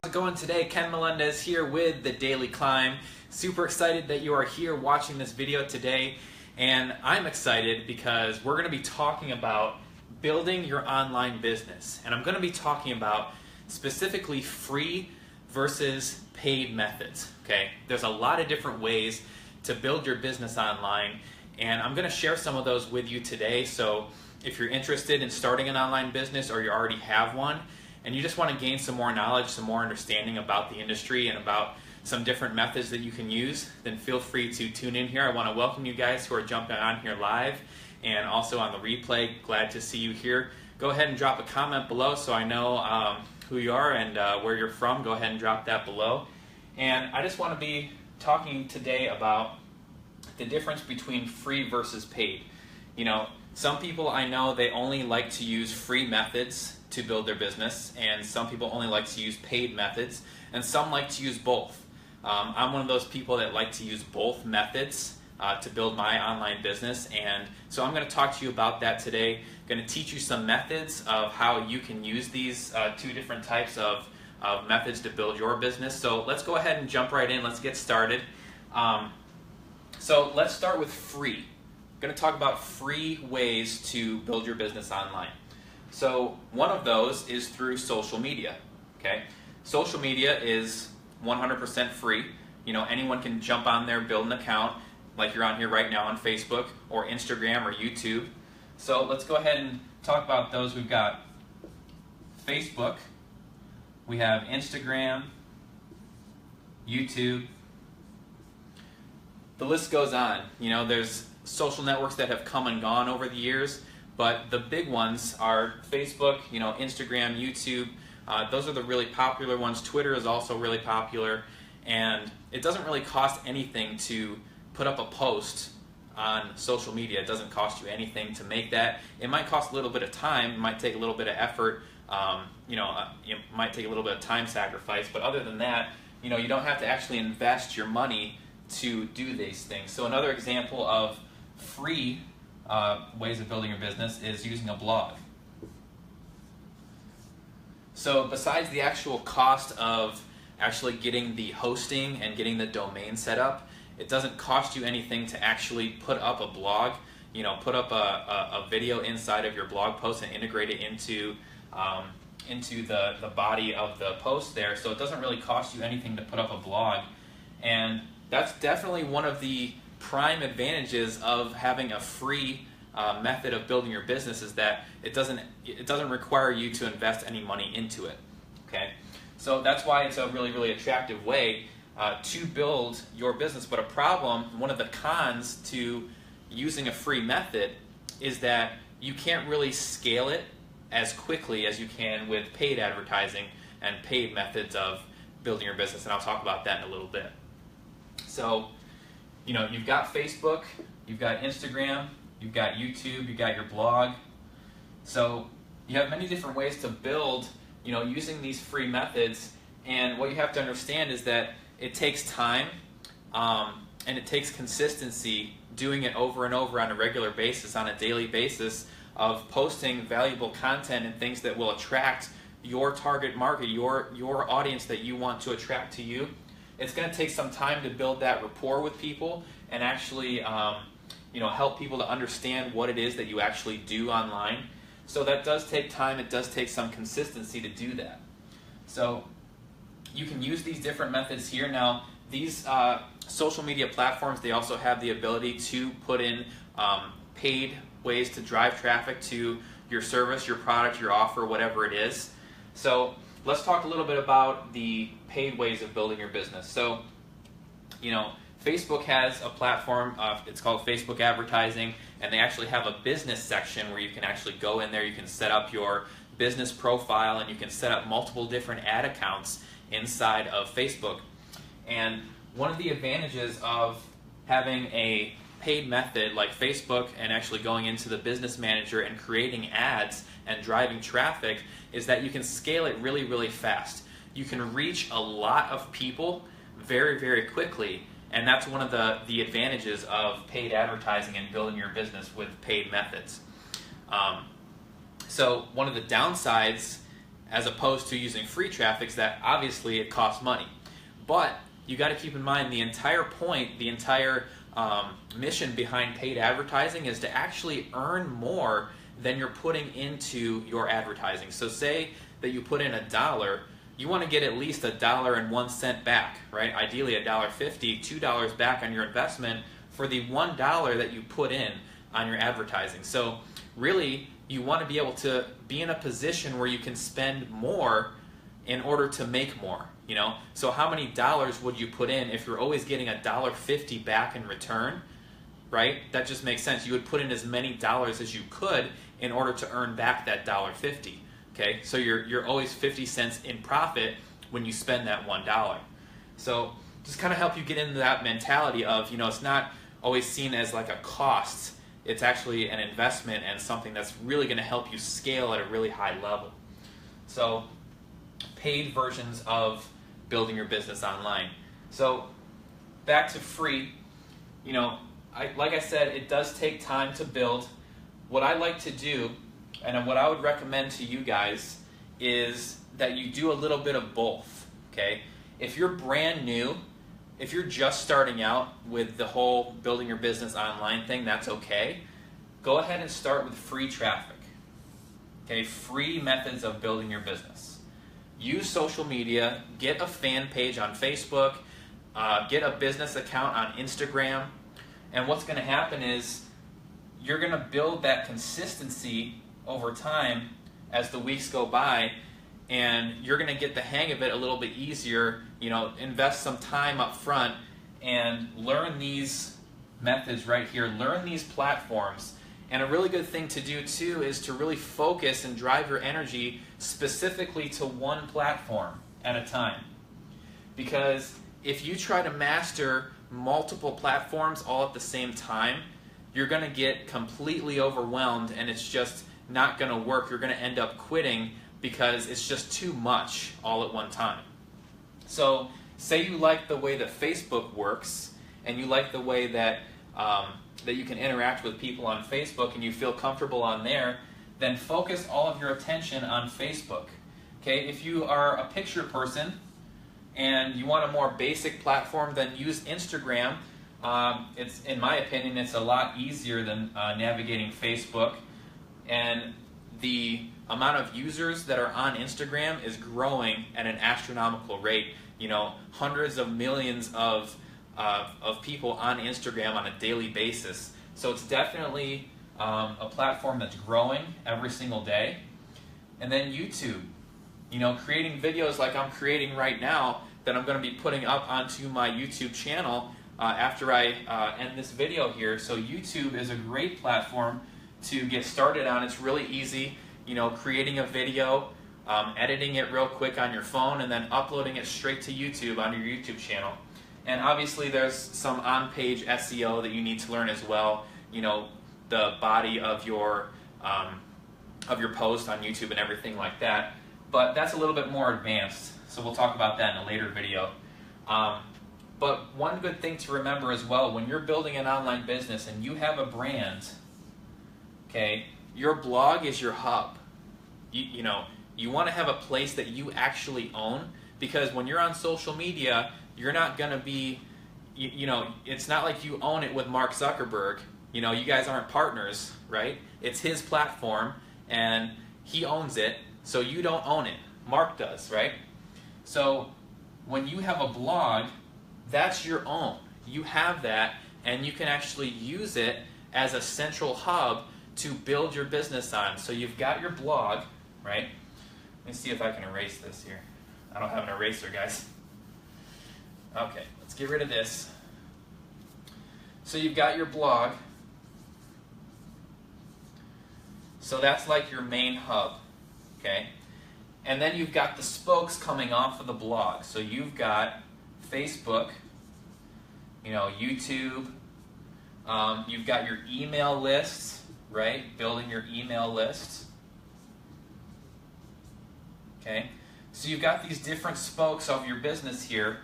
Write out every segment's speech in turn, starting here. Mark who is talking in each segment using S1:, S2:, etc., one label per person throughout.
S1: How's it going today? Ken Melendez here with The Daily Climb. Super excited that you are here watching this video today, and I'm excited because we're going to be talking about building your online business, and I'm going to be talking about specifically free versus paid methods. Okay, there's a lot of different ways to build your business online, and I'm going to share some of those with you today. So if you're interested in starting an online business or you already have one and you just want to gain some more knowledge, some more understanding about the industry and about some different methods that you can use, then feel free to tune in here. I want to welcome you guys who are jumping on here live and also on the replay. Glad to see you here. Go ahead and drop a comment below so I know who you are and where you're from. Go ahead and drop that below. And I just want to be talking today about the difference between free versus paid. You know, some people I know, they only like to use free methods to build their business, and some people only like to use paid methods, and some like to use both. I'm one of those people that like to use both methods to build my online business, and so I'm going to talk to you about that today. I'm going to teach you some methods of how you can use these two different types of methods to build your business. So let's go ahead and jump right in. Let's get started. So let's start with free. I'm going to talk about free ways to build your business online. So one of those is through social media. Okay, social media is 100% free. You know, anyone can jump on there, build an account, like you're on here right now on Facebook or Instagram or YouTube. So let's go ahead and talk about those. We've got Facebook, we have Instagram, YouTube. The list goes on. You know, there's social networks that have come and gone over the years, but the big ones are Facebook, you know, Instagram, YouTube. Those are the really popular ones. Twitter is also really popular, and it doesn't really cost anything to put up a post on social media. It doesn't cost you anything to make that. It might cost a little bit of time. It might take a little bit of effort. It might take a little bit of time sacrifice, but other than that, you know, you don't have to actually invest your money to do these things. So another example of free ways of building your business is using a blog. So besides the actual cost of actually getting the hosting and getting the domain set up, it doesn't cost you anything to actually put up a blog, you know, put up a video inside of your blog post and integrate it into the body of the post there. So it doesn't really cost you anything to put up a blog. And that's definitely one of the prime advantages of having a free method of building your business, is that it doesn't require you to invest any money into it. Okay, so that's why it's a really attractive way to build your business. But one of the cons to using a free method is that you can't really scale it as quickly as you can with paid advertising and paid methods of building your business, and I'll talk about that in a little bit. So, you know, you've got Facebook, you've got Instagram, you've got YouTube, you've got your blog. So you have many different ways to build, you know, using these free methods. And what you have to understand is that it takes time and it takes consistency, doing it over and over on a regular basis, on a daily basis, of posting valuable content and things that will attract your target market, your audience that you want to attract to you. It's going to take some time to build that rapport with people and actually help people to understand what it is that you actually do online. So that does take time. It does take some consistency to do that. So you can use these different methods here. Now, these social media platforms, they also have the ability to put in paid ways to drive traffic to your service, your product, your offer, whatever it is. So let's talk a little bit about the paid ways of building your business. So, you know, Facebook has a platform, it's called Facebook advertising, and they actually have a business section where you can actually go in there, you can set up your business profile, and you can set up multiple different ad accounts inside of Facebook. And one of the advantages of having a paid method like Facebook and actually going into the business manager and creating ads and driving traffic is that you can scale it really fast. You can reach a lot of people very quickly, and that's one of the advantages of paid advertising and building your business with paid methods. So one of the downsides as opposed to using free traffic, that obviously it costs money. But you got to keep in mind the entire point, the entire mission behind paid advertising is to actually earn more than you're putting into your advertising. So say that you put in $1, you want to get at least $1.01 back, right? Ideally $1.50, $2 back on your investment for the $1 that you put in on your advertising. So really, you want to be able to be in a position where you can spend more in order to make more, you know? So how many dollars would you put in if you're always getting $1.50 back in return, right? That just makes sense. You would put in as many dollars as you could in order to earn back that $1.50, okay? So you're always 50 cents in profit when you spend that $1. So just kind of help you get into that mentality of, you know, it's not always seen as like a cost. It's actually an investment and something that's really going to help you scale at a really high level. So paid versions of building your business online. So back to free, you know, like I said, it does take time to build. What I like to do, and what I would recommend to you guys, is that you do a little bit of both, okay? If you're brand new, if you're just starting out with the whole building your business online thing, that's okay. Go ahead and start with free traffic, okay? Free methods of building your business. Use social media, get a fan page on Facebook, get a business account on Instagram, and what's going to happen is you're going to build that consistency over time as the weeks go by, and you're going to get the hang of it a little bit easier. You know, invest some time up front and learn these methods right here, learn these platforms. And a really good thing to do too is to really focus and drive your energy specifically to one platform at a time. Because if you try to master multiple platforms all at the same time, you're going to get completely overwhelmed and it's just not going to work. You're going to end up quitting because it's just too much all at one time. So say you like the way that Facebook works and you like the way that that you can interact with people on Facebook and you feel comfortable on there, then focus all of your attention on Facebook. Okay, if you are a picture person and you want a more basic platform, then use Instagram. It's, in my opinion, it's a lot easier than navigating Facebook, and the amount of users that are on Instagram is growing at an astronomical rate. You know, hundreds of millions of people on Instagram on a daily basis. So it's definitely a platform that's growing every single day. And then YouTube, you know, creating videos like I'm creating right now that I'm going to be putting up onto my YouTube channel after I end this video here. So YouTube is a great platform to get started on. It's really easy, you know, creating a video, editing it real quick on your phone, and then uploading it straight to YouTube on your YouTube channel. And obviously there's some on-page SEO that you need to learn as well, you know, the body of your post on YouTube and everything like that. But that's a little bit more advanced, so we'll talk about that in a later video. But one good thing to remember as well, when you're building an online business and you have a brand, okay, your blog is your hub. You know, you want to have a place that you actually own, because when you're on social media, you're not going to be, you know, it's not like you own it with Mark Zuckerberg. You know, you guys aren't partners, right? It's his platform and he owns it, so you don't own it. Mark does, right? So when you have a blog, that's your own. You have that, and you can actually use it as a central hub to build your business on. So you've got your blog, right? Let me see if I can erase this here. I don't have an eraser, guys. Okay, let's get rid of this. So you've got your blog. So that's like your main hub, okay? And then you've got the spokes coming off of the blog. So you've got Facebook, you know, YouTube, you've got your email lists, right? Building your email lists. Okay? So you've got these different spokes of your business here.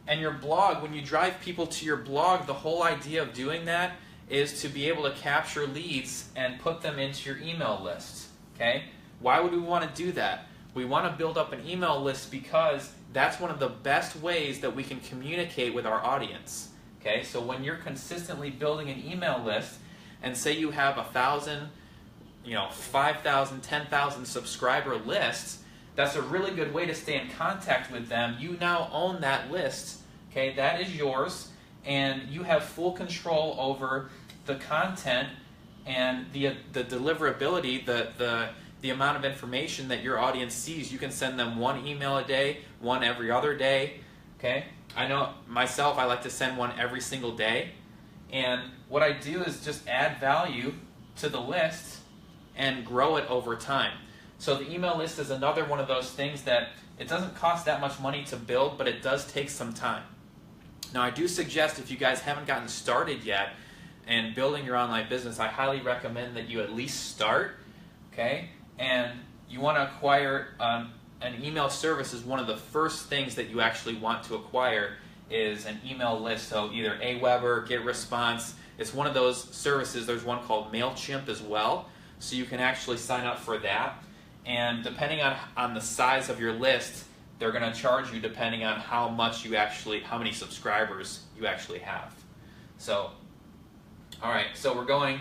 S1: And your blog, when you drive people to your blog, the whole idea of doing that is to be able to capture leads and put them into your email list. Okay? Why would we want to do that? We want to build up an email list because that's one of the best ways that we can communicate with our audience. Okay, so when you're consistently building an email list, and say you have 1,000, 5,000, 10,000 subscriber lists, that's a really good way to stay in contact with them. You now own that list. Okay, that is yours, and you have full control over the content and the deliverability, the amount of information that your audience sees. You can send them one email a day, one every other day. Okay, I know myself, I like to send one every single day, and what I do is just add value to the list and grow it over time. So the email list is another one of those things that it doesn't cost that much money to build, but it does take some time. Now, I do suggest, if you guys haven't gotten started yet in building your online business, I highly recommend that you at least start, okay? And you want to acquire an email service is one of the first things that you actually want to acquire is an email list. So either Aweber, GetResponse, it's one of those services. There's one called MailChimp as well, so you can actually sign up for that. And depending on the size of your list, they're going to charge you depending on how many subscribers you actually have. So, all right, so we're going,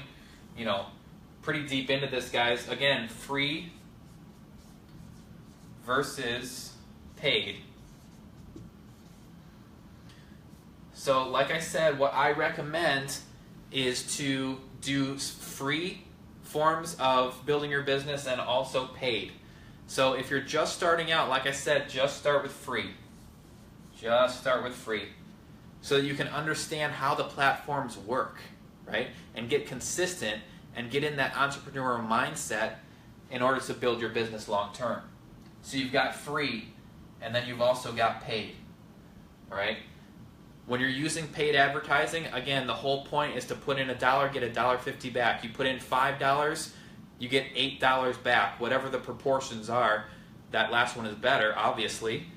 S1: pretty deep into this, guys. Again, free versus paid. So, like I said, what I recommend is to do free forms of building your business and also paid. So if you're just starting out, like I said, just start with free. Just start with free so that you can understand how the platforms work, right? And get consistent and get in that entrepreneur mindset in order to build your business long term. So you've got free, and then you've also got paid, all right? When you're using paid advertising, again, the whole point is to put in $1, get $1.50 back. You put in $5, you get $8 back, whatever the proportions are. That last one is better, obviously,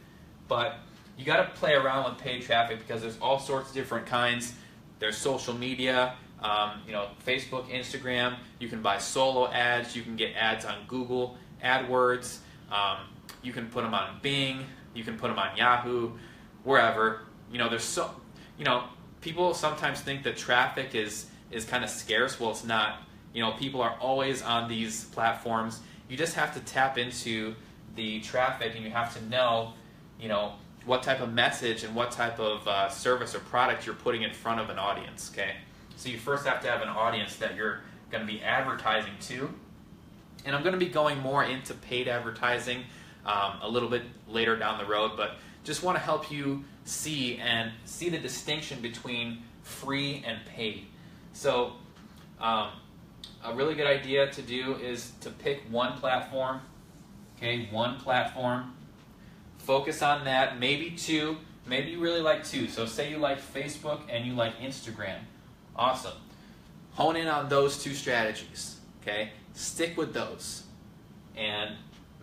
S1: but you got to play around with paid traffic because there's all sorts of different kinds. There's social media, Facebook, Instagram. You can buy solo ads. You can get ads on Google AdWords. You can put them on Bing. You can put them on Yahoo, wherever. People sometimes think that traffic is kind of scarce. Well, it's not. People are always on these platforms. You just have to tap into the traffic, and you have to know, what type of message and what type of service or product you're putting in front of an audience, okay? So you first have to have an audience that you're going to be advertising to. And I'm going to be going more into paid advertising a little bit later down the road, but just want to help you see the distinction between free and paid. So a really good idea to do is to pick one platform, okay, one platform, focus on that, maybe two, maybe you really like two. So say you like Facebook and you like Instagram, awesome. Hone in on those two strategies, okay? Stick with those and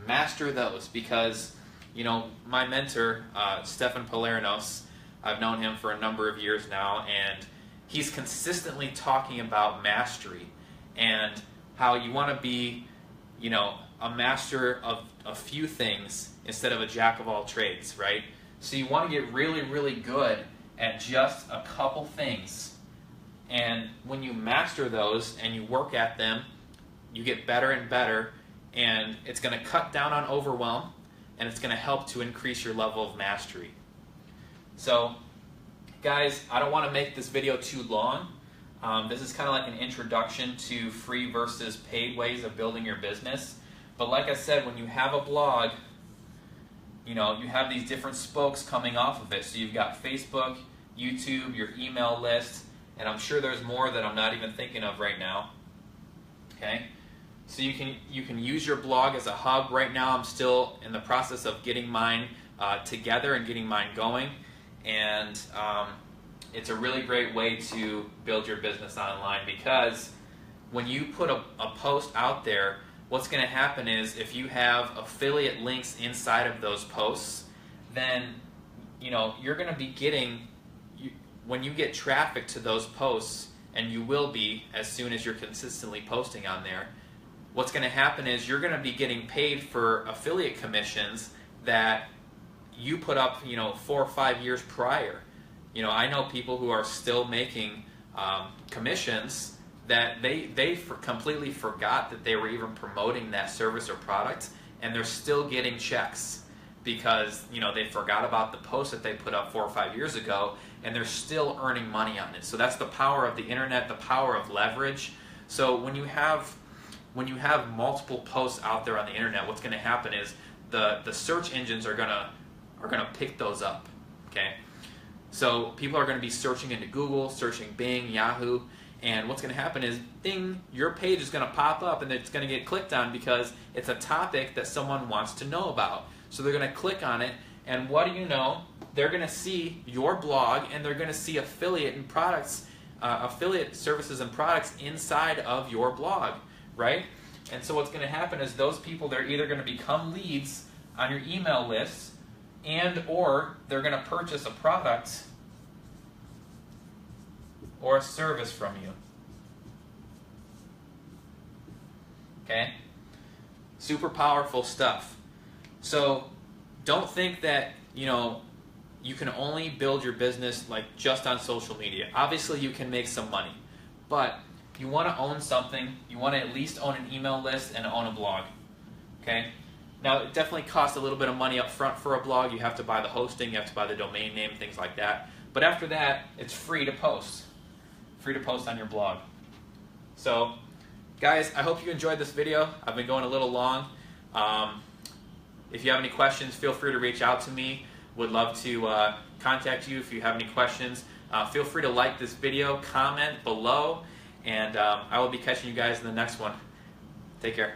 S1: master those because, my mentor, Stefan Palerinos, I've known him for a number of years now, and he's consistently talking about mastery and how you want to be, a master of a few things instead of a jack of all trades, right? So you want to get really, really good at just a couple things. And when you master those and you work at them, you get better and better, and it's going to cut down on overwhelm, and it's going to help to increase your level of mastery. So, guys, I don't want to make this video too long. This is kind of like an introduction to free versus paid ways of building your business. But like I said, when you have a blog, you have these different spokes coming off of it. So you've got Facebook, YouTube, your email list, and I'm sure there's more that I'm not even thinking of right now. Okay? So you can use your blog as a hub. Right now I'm still in the process of getting mine together and getting mine going. And it's a really great way to build your business online because when you put a post out there, what's going to happen is if you have affiliate links inside of those posts, then you're going to be getting, when you get traffic to those posts, and you will be as soon as you're consistently posting on there, what's going to happen is you're going to be getting paid for affiliate commissions that you put up, 4 or 5 years prior. I know people who are still making commissions that they completely forgot that they were even promoting that service or product, and they're still getting checks because they forgot about the post that they put up 4 or 5 years ago, and they're still earning money on it. So that's the power of the internet, the power of leverage. So when you have multiple posts out there on the internet, what's going to happen is the search engines are gonna pick those up. Okay, so people are going to be searching into Google, searching Bing, Yahoo, and what's going to happen is, ding, your page is going to pop up and it's going to get clicked on because it's a topic that someone wants to know about. So they're going to click on it, and what do you know? They're going to see your blog, and they're going to see affiliate services and products inside of your blog, right? And so what's going to happen is those people, they're either going to become leads on your email list, and or they're going to purchase a product or a service from you. Okay? Super powerful stuff. So don't think that, you can only build your business like just on social media. Obviously you can make some money, but you want to own something. You want to at least own an email list and own a blog. Okay? Now, it definitely costs a little bit of money up front for a blog. You have to buy the hosting, you have to buy the domain name, things like that. But after that, it's free to post. Free to post on your blog. So, guys, I hope you enjoyed this video. I've been going a little long. If you have any questions, feel free to reach out to me. Would love to contact you if you have any questions. Feel free to like this video, comment below, and I will be catching you guys in the next one. Take care.